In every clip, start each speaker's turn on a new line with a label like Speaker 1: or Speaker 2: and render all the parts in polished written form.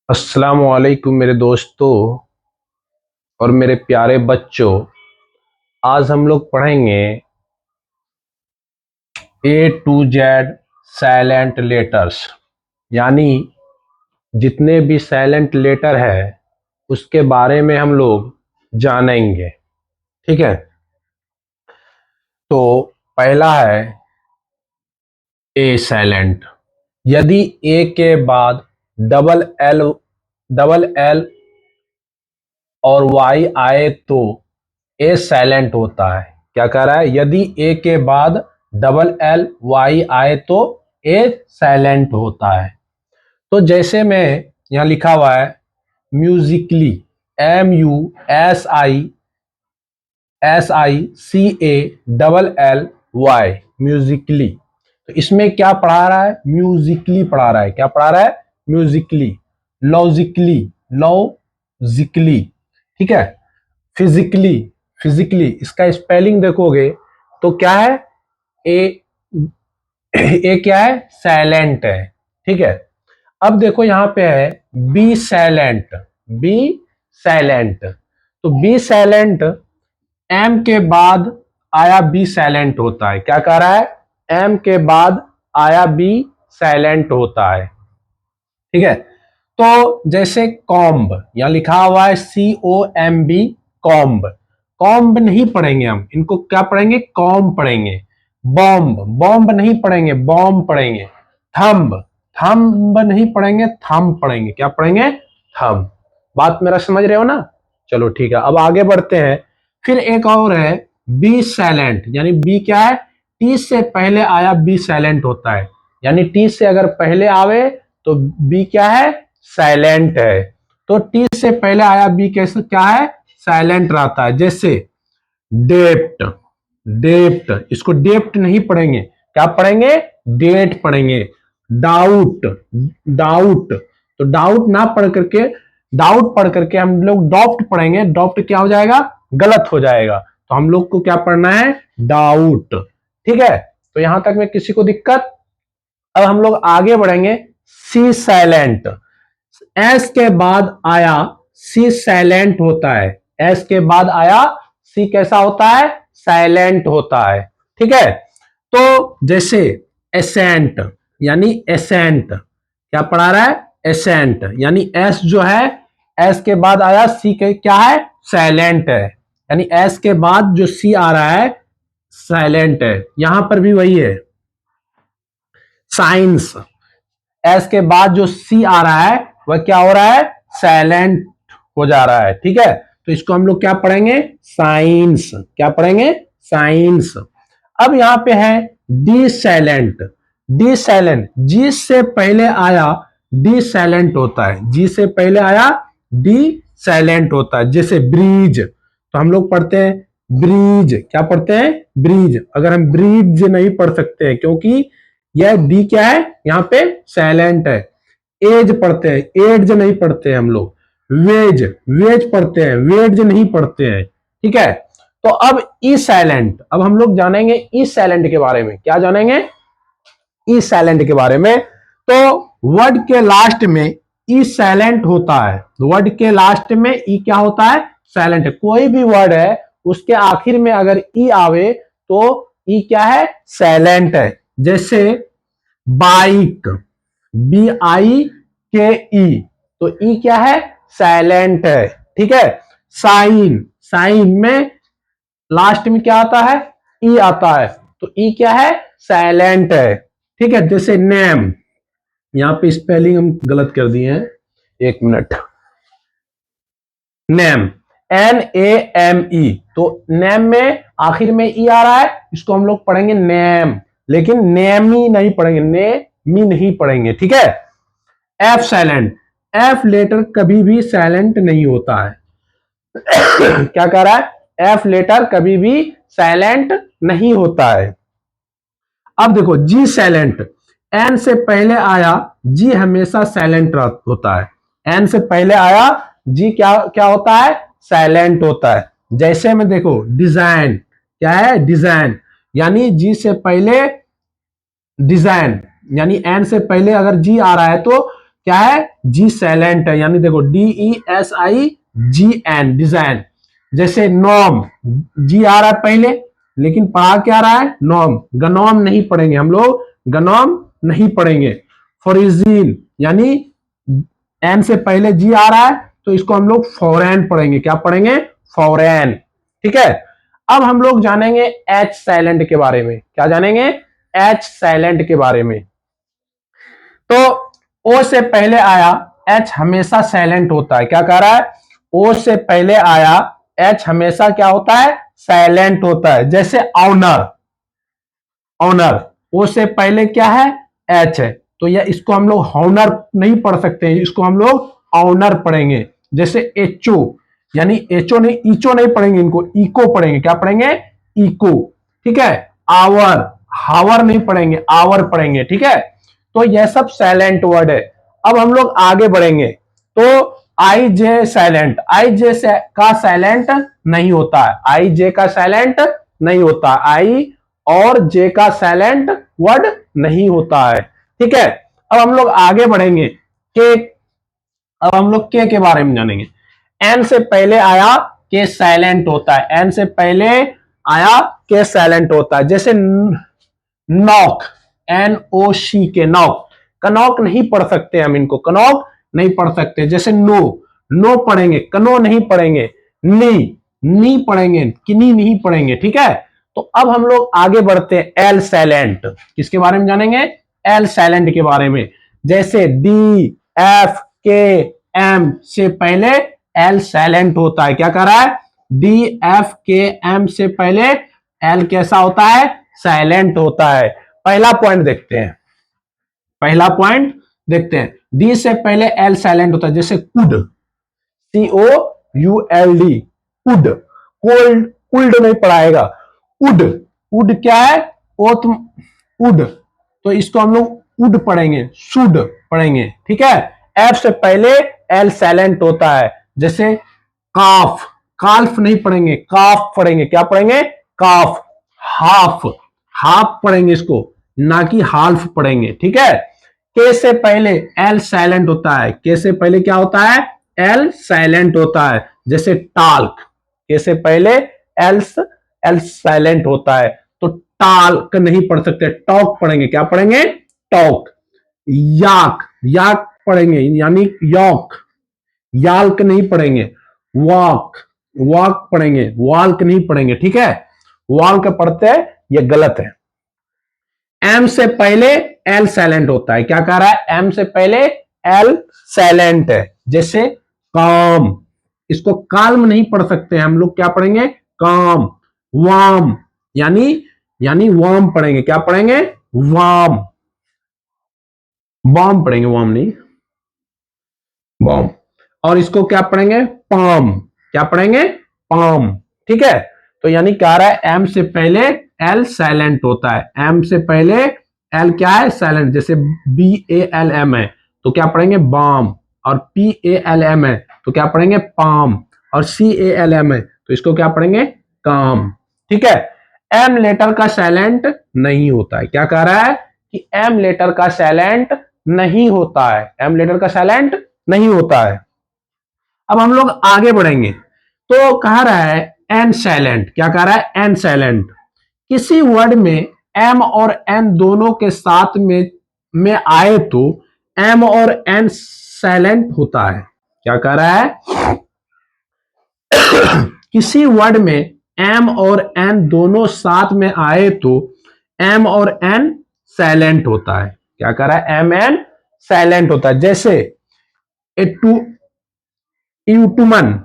Speaker 1: अस्सलाम वालेकुम मेरे दोस्तों और मेरे प्यारे बच्चों। आज हम लोग पढ़ेंगे A to Z silent letters, यानी जितने भी साइलेंट लेटर है उसके बारे में हम लोग जानेंगे। ठीक है, तो पहला है ए साइलेंट। यदि ए के बाद डबल एल और वाई आए तो ए साइलेंट होता है। क्या कह रहा है? यदि ए के बाद डबल एल आए तो ए साइलेंट होता है। तो जैसे मैं यहां लिखा हुआ है म्यूजिकली, MUSICA म्यूजिकली। तो इसमें क्या पढ़ा रहा है? म्यूजिकली पढ़ा रहा है। क्या पढ़ा रहा है? म्यूजिकली। लॉजिकली, ठीक है। फिजिकली, इसका स्पेलिंग देखोगे तो क्या है? ए ए क्या है? साइलेंट है। ठीक है, अब देखो यहां पे है बी साइलेंट। बी साइलेंट, तो बी साइलेंट एम के बाद आया बी साइलेंट होता है। क्या कह रहा है? एम के बाद आया बी साइलेंट होता है। ठीक है, तो जैसे कॉम्ब, यहां लिखा हुआ है COMB, कॉम्ब। कॉम्ब नहीं पढ़ेंगे हम, इनको क्या पढ़ेंगे? कॉम्ब पढ़ेंगे। बॉम्ब, बॉम्ब नहीं पढ़ेंगे, बॉम्ब पढ़ेंगे। थंब, थंब नहीं पढ़ेंगे, थंब पढ़ेंगे। क्या पढ़ेंगे? थंब। बात मेरा समझ रहे हो ना? चलो ठीक है, अब आगे बढ़ते हैं। फिर एक और है बी साइलेंट, यानी बी क्या है? टी से पहले आया बी साइलेंट होता है। यानी टी से अगर पहले आवे तो बी क्या है? साइलेंट है। तो टी से पहले आया बी कैसे क्या है? साइलेंट रहता है। जैसे डेप्ट, इसको डेप्ट नहीं पढ़ेंगे, क्या पढ़ेंगे? डेट पढ़ेंगे। डाउट, तो डाउट ना पढ़ करके, डाउट पढ़ करके हम लोग डॉप्ट पढ़ेंगे। डॉप्ट क्या हो जाएगा? गलत हो जाएगा। तो हम लोग को क्या पढ़ना है? डाउट। ठीक है, तो यहां तक में किसी को दिक्कत? अब हम लोग आगे बढ़ेंगे। सी साइलेंट, एस के बाद आया सी साइलेंट होता है। एस के बाद आया सी कैसा होता है? साइलेंट होता है। ठीक है, तो जैसे एसेंट, यानी एसेंट, क्या पढ़ा रहा है? एसेंट, यानी एस जो है, एस के बाद आया सी के क्या है? साइलेंट है। यानी एस के बाद जो सी आ रहा है साइलेंट है। यहां पर भी वही है। साइंस, एस के बाद जो सी आ रहा है वह क्या हो रहा है? साइलेंट हो जा रहा है। ठीक है, तो इसको हम लोग क्या पढ़ेंगे? साइंस। क्या पढ़ेंगे? साइंस। अब यहां पे है डी साइलेंट। डी साइलेंट, जी से पहले आया डी साइलेंट होता है। जी से पहले आया डी साइलेंट होता है। जैसे ब्रिज, तो हम लोग पढ़ते हैं ब्रिज। क्या पढ़ते हैं? ब्रिज। अगर हम ब्रिज नहीं पढ़ सकते हैं क्योंकि यह डी क्या है? यहां पे साइलेंट है। एज पढ़ते हैं, एड्स नहीं पढ़ते हैं हम लोग। वेज, पढ़ते हैं, वेज नहीं पढ़ते हैं। ठीक है, तो अब ई साइलेंट, अब हम लोग जानेंगे ई साइलेंट के बारे में। क्या जानेंगे? ई साइलेंट के बारे में। तो वर्ड के लास्ट में ई साइलेंट होता है। वर्ड के लास्ट में ई क्या होता है? साइलेंट है। कोई भी वर्ड है उसके आखिर में अगर ई आवे तो ई क्या है? साइलेंट है। जैसे बाइक, BIKE, तो ई क्या है? साइलेंट है। ठीक है, साइन, में लास्ट में क्या आता है? ई आता है, तो ई क्या है? साइलेंट है। ठीक है, जैसे नेम, यहां पे स्पेलिंग हम गलत कर दिए हैं, एक मिनट। नेम, NAME, तो नेम में आखिर में ई आ रहा है, इसको हम लोग पढ़ेंगे नेम, लेकिन नेमी नहीं पढ़ेंगे, नेमी नहीं पढ़ेंगे। ठीक है, एफ साइलेंट, एफ लेटर कभी भी साइलेंट नहीं होता है। क्या कह रहा है? एफ लेटर कभी भी साइलेंट नहीं होता है। अब देखो जी साइलेंट, एन से पहले आया जी हमेशा साइलेंट होता है। एन से पहले आया जी क्या क्या होता है? साइलेंट होता है। जैसे में देखो डिजाइन, क्या है? डिजाइन, यानी जी से पहले डिजाइन, यानी एन से पहले अगर जी आ रहा है तो क्या है, जी साइलेंट है, यानी देखो DESIGN, डिजाइन। जैसे नॉम, जी आ रहा है पहले, लेकिन पढ़ा क्या रहा है, नॉम, गनॉम नहीं पढ़ेंगे हम लोग, गनॉम नहीं पढ़ेंगे। फॉरिजीन, यानी एन से पहले जी आ रहा है तो इसको हम लोग फॉरेन पढ़ेंगे, क्या पढ़ेंगे, फॉरेन। ठीक है, अब हम लोग जानेंगे एच साइलेंट के बारे में। क्या जानेंगे, एच साइलेंट के बारे में। तो ओ से पहले आया, एच हमेशा साइलेंट होता है। क्या कह रहा है, ओ से पहले आया, एच हमेशा क्या होता है, साइलेंट होता है। जैसे ऑनर, ऑनर, ओ से पहले क्या है, एच है, तो यह इसको हम लोग हॉनर नहीं पढ़ सकते हैं, इसको हम लोग ऑनर पढ़ेंगे। जैसे एचओ, यानी एचओ नहीं, ईचो नहीं पढ़ेंगे, इनको इको पढ़ेंगे। क्या पढ़ेंगे, इको। ठीक है, आवर, हावर नहीं पढ़ेंगे, आवर पढ़ेंगे। ठीक है, तो यह सब साइलेंट वर्ड है। अब हम लोग आगे बढ़ेंगे, तो आई जे साइलेंट, आई जे का साइलेंट नहीं होता है, आई जे का साइलेंट नहीं होता, आई और जे का साइलेंट वर्ड नहीं होता है। ठीक है, अब हम लोग आगे बढ़ेंगे, के, अब हम लोग के बारे में जानेंगे। एन से पहले आया, के साइलेंट होता है, एन से पहले आया, के साइलेंट होता है। जैसे नॉक, NOC के, नॉक, कनॉक नहीं पढ़ सकते हम, इनको कनॉक नहीं पढ़ सकते। जैसे नो, नो पढ़ेंगे, कनो नहीं पढ़ेंगे। नी पढ़ेंगे, किनी नहीं पढ़ेंगे। ठीक है, तो अब हम लोग आगे बढ़ते हैं, एल साइलेंट, किसके बारे में जानेंगे, एल साइलेंट के बारे में। जैसे DFKM से पहले एल साइलेंट होता है। क्या कर रहा है, DFKM से पहले एल कैसा होता है, साइलेंट होता है। पहला पॉइंट देखते हैं, पहला पॉइंट देखते हैं, डी से पहले एल साइलेंट होता है। जैसे could, COULD, could, cold, cooled नहीं पढ़ाएगा, उड, उड क्या है, ओत, उड, तो इसको हम लोग उड पढ़ेंगे, शुड पढ़ेंगे। ठीक है, एफ से पहले एल साइलेंट होता है। जैसे काफ, काल्फ नहीं पढ़ेंगे, काफ पढ़ेंगे। क्या पढ़ेंगे, काफ। हाफ, हाफ पढ़ेंगे इसको, ना कि हाल्फ पढ़ेंगे। ठीक है, के से पहले एल साइलेंट होता है, के से पहले क्या होता है, एल साइलेंट होता है। जैसे टाल्क, के से पहले एल साइलेंट होता है, तो टाल्क नहीं पढ़ सकते, टॉक पढ़ेंगे। क्या पढ़ेंगे, टॉक। याक, याक पढ़ेंगे, यानी यॉक, याल्क नहीं पढ़ेंगे। वॉक, वॉक पढ़ेंगे, वॉल्क नहीं पढ़ेंगे। ठीक है, वॉल्क पढ़ते हैं, यह गलत है। एम से पहले एल साइलेंट होता है। क्या कह रहा है, एम से पहले एल साइलेंट है। जैसे काम, इसको काल्म नहीं पढ़ सकते हम लोग, क्या पढ़ेंगे, काम। वाम, यानी वाम पढ़ेंगे। क्या पढ़ेंगे, वाम, वाम पढ़ेंगे, वाम नहीं, वाम। और इसको क्या पढ़ेंगे, पाम, क्या पढ़ेंगे, पाम। ठीक है, तो यानी कह रहा है एम से पहले एल साइलेंट होता है, एम से पहले एल क्या है, साइलेंट। जैसे BALM है तो क्या पढ़ेंगे, बाम, और PALM है तो क्या पढ़ेंगे, पाम, और CALM है तो इसको क्या पढ़ेंगे, काम। ठीक है, एम लेटर का साइलेंट नहीं होता है। क्या कह रहा है कि एम लेटर का साइलेंट नहीं होता है, एम लेटर का साइलेंट नहीं होता है। अब हम लोग आगे बढ़ेंगे, तो कह रहा है एन साइलेंट। क्या कह रहा है, एन साइलेंट, किसी वर्ड में एम और एन दोनों के साथ में आए तो एम और एन साइलेंट होता है। क्या कह रहा है, किसी वर्ड में एम और एन दोनों साथ में आए तो एम और एन साइलेंट होता है। क्या कह रहा है, एम एन साइलेंट होता है। जैसे एटू, यूटुमन,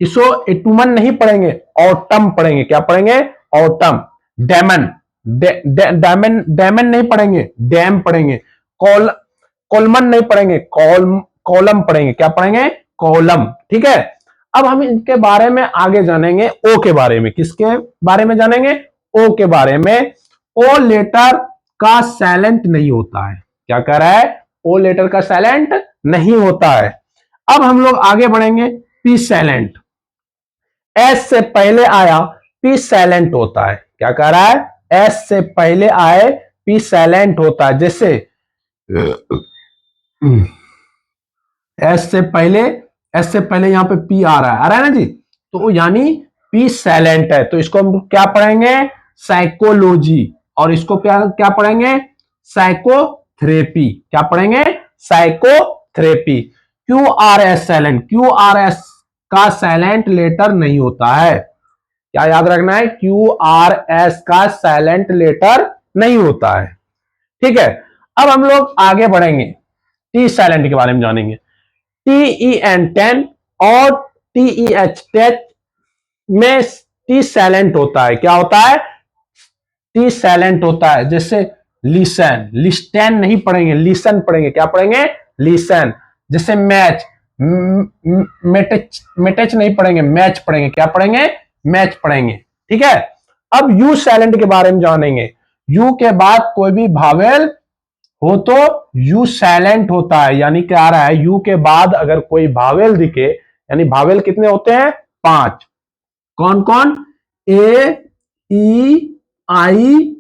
Speaker 1: इसको एटुमन नहीं पढ़ेंगे, ऑटम पढ़ेंगे। क्या पढ़ेंगे, ऑटम। डेमन, डैमन, डैमन नहीं पढ़ेंगे, डैम पढ़ेंगे। कॉलमन नहीं पढ़ेंगे, कॉलम पढ़ेंगे। क्या पढ़ेंगे, कॉलम। ठीक है, अब हम इनके बारे में आगे जानेंगे, ओ के बारे में। किसके बारे में जानेंगे, ओ के बारे में। ओ लेटर का साइलेंट नहीं होता है। क्या कह रहा है, ओ लेटर का साइलेंट नहीं होता है। अब हम लोग आगे बढ़ेंगे, पी साइलेंट, एस से पहले आया, पी साइलेंट होता है। क्या कह रहा है, एस से पहले आए पी साइलेंट होता है, जैसे एस से पहले यहां पे पी आ रहा है ना जी, तो यानी पी साइलेंट है, तो इसको हम क्या पढ़ेंगे, साइकोलॉजी, और इसको क्या क्या पढ़ेंगे, साइकोथेरेपी। क्या पढ़ेंगे, psychotherapy. Q R S silent, Q R S का साइलेंट लेटर नहीं होता है, क्या याद रखना है, क्यू आर एस का साइलेंट लेटर नहीं होता है। ठीक है, अब हम लोग आगे बढ़ेंगे, टी साइलेंट के बारे में जानेंगे। टी ई एन 10 और टी ई एच टेच में टी साइलेंट होता है। क्या होता है, टी साइलेंट होता है, जैसे लिसन, लिस्टन नहीं पढ़ेंगे, लिसन पढ़ेंगे। क्या पढ़ेंगे, लिसन। जैसे मैच, मेटेच नहीं पढ़ेंगे, मैच पढ़ेंगे। क्या पढ़ेंगे, मैच पढ़ेंगे। ठीक है, अब यू साइलेंट के बारे में जानेंगे। यू के बाद कोई भी भावेल हो तो यू साइलेंट होता है, यानी क्या आ रहा है, यू के बाद अगर कोई भावेल दिखे, यानी भावेल कितने होते हैं, 5। कौन कौन, ए ई आई,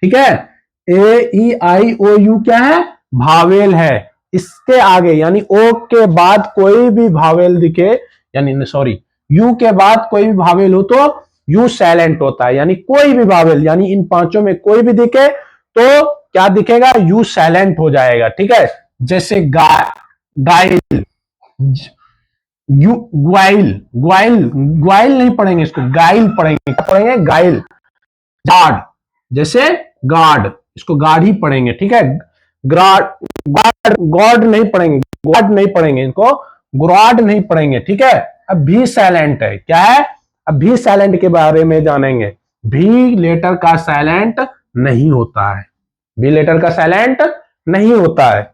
Speaker 1: ठीक है, ए ई आई ओ यू क्या है, भावेल है। इसके आगे यानी ओ के बाद कोई भी भावेल दिखे, यानी सॉरी, यू के बाद कोई भी भावेल हो तो यू साइलेंट होता है, यानी कोई भी भावेल, यानी इन पांचों में कोई भी दिखे तो क्या दिखेगा, यू साइलेंट हो जाएगा। ठीक है, जैसे गाइल, ग्वाइल, ग्वाइल, ग्वाइल नहीं पढ़ेंगे, इसको गाइल पढ़ेंगे। क्या पढ़ेंगे, गाइल। गार्ड, जैसे गार्ड, इसको गार्ड ही पढ़ेंगे। ठीक है, गार्ड, गॉड नहीं पढ़ेंगे, गॉड नहीं पढ़ेंगे, इनको गुराड नहीं पढ़ेंगे। ठीक है, अब भी साइलेंट है, क्या है, अब भी साइलेंट के बारे में जानेंगे। भी लेटर का साइलेंट नहीं होता है, भी लेटर का साइलेंट नहीं होता है।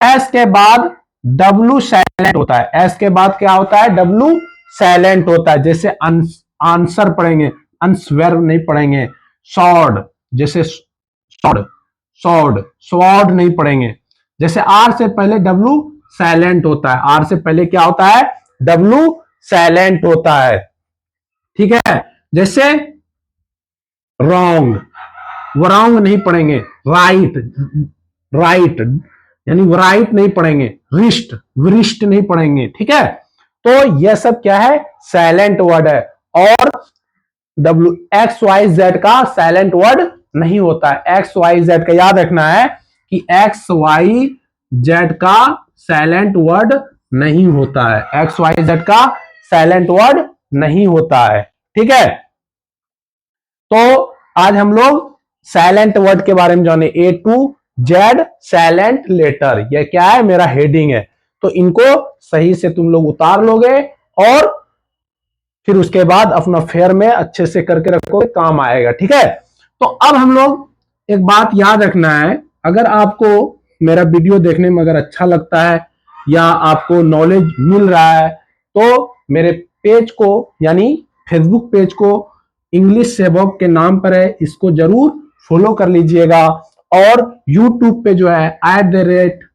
Speaker 1: एस के बाद डब्लू साइलेंट होता है, एस के बाद क्या होता है, डब्लू साइलेंट होता है। जैसे आंसर पढ़ेंगे, अनस्वर नहीं पढ़ेंगे। सॉर्ड, जैसे सॉर्ड, सॉर्ड, स्वॉर्ड नहीं पढ़ेंगे। जैसे आर से पहले डब्लू साइलेंट होता है, आर से पहले क्या होता है, डब्लू साइलेंट होता है। ठीक है, जैसे रॉन्ग, वरॉन्ग नहीं पढ़ेंगे। राइट, राइट यानी राइट नहीं पढ़ेंगे। रिस्ट, वरिष्ठ नहीं पढ़ेंगे। ठीक है, तो यह सब क्या है, साइलेंट वर्ड है। और डब्ल्यू एक्स वाई जेड का साइलेंट वर्ड नहीं होता है। एक्स वाई जेड का याद रखना है कि एक्स वाई जेड का साइलेंट वर्ड नहीं होता है, एक्स वाई जेड का साइलेंट वर्ड नहीं होता है। ठीक है, तो आज हम लोग साइलेंट वर्ड के बारे में जाने। ए टू जेड साइलेंट लेटर, यह क्या है, मेरा हेडिंग है, तो इनको सही से तुम लोग उतार लोगे और फिर उसके बाद अपना फेयर में अच्छे से करके रखोगे, काम आएगा। ठीक है, तो अब हम लोग एक बात याद रखना है, अगर आपको मेरा वीडियो देखने में अगर अच्छा लगता है या आपको नॉलेज मिल रहा है तो मेरे पेज को यानी फेसबुक पेज को इंग्लिश सेवक के नाम पर है, इसको जरूर फॉलो कर लीजिएगा। और यूट्यूब पे जो है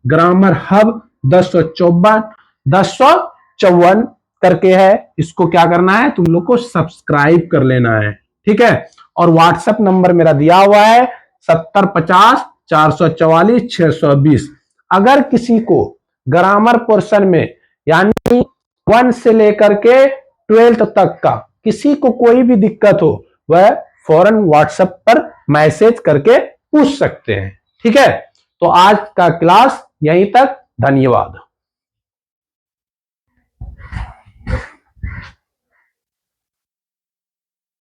Speaker 1: @ग्रामर हब 1054 करके है, इसको क्या करना है, तुम लोग को सब्सक्राइब कर लेना है। ठीक है, और व्हाट्सएप नंबर मेरा दिया हुआ है 7050 444 620। अगर किसी को ग्रामर पोर्शन में यानी 1 से लेकर के 12th तक का किसी को कोई भी दिक्कत हो, वह फौरन व्हाट्सएप पर मैसेज करके पूछ सकते हैं। ठीक है, तो आज का क्लास यहीं तक, धन्यवाद।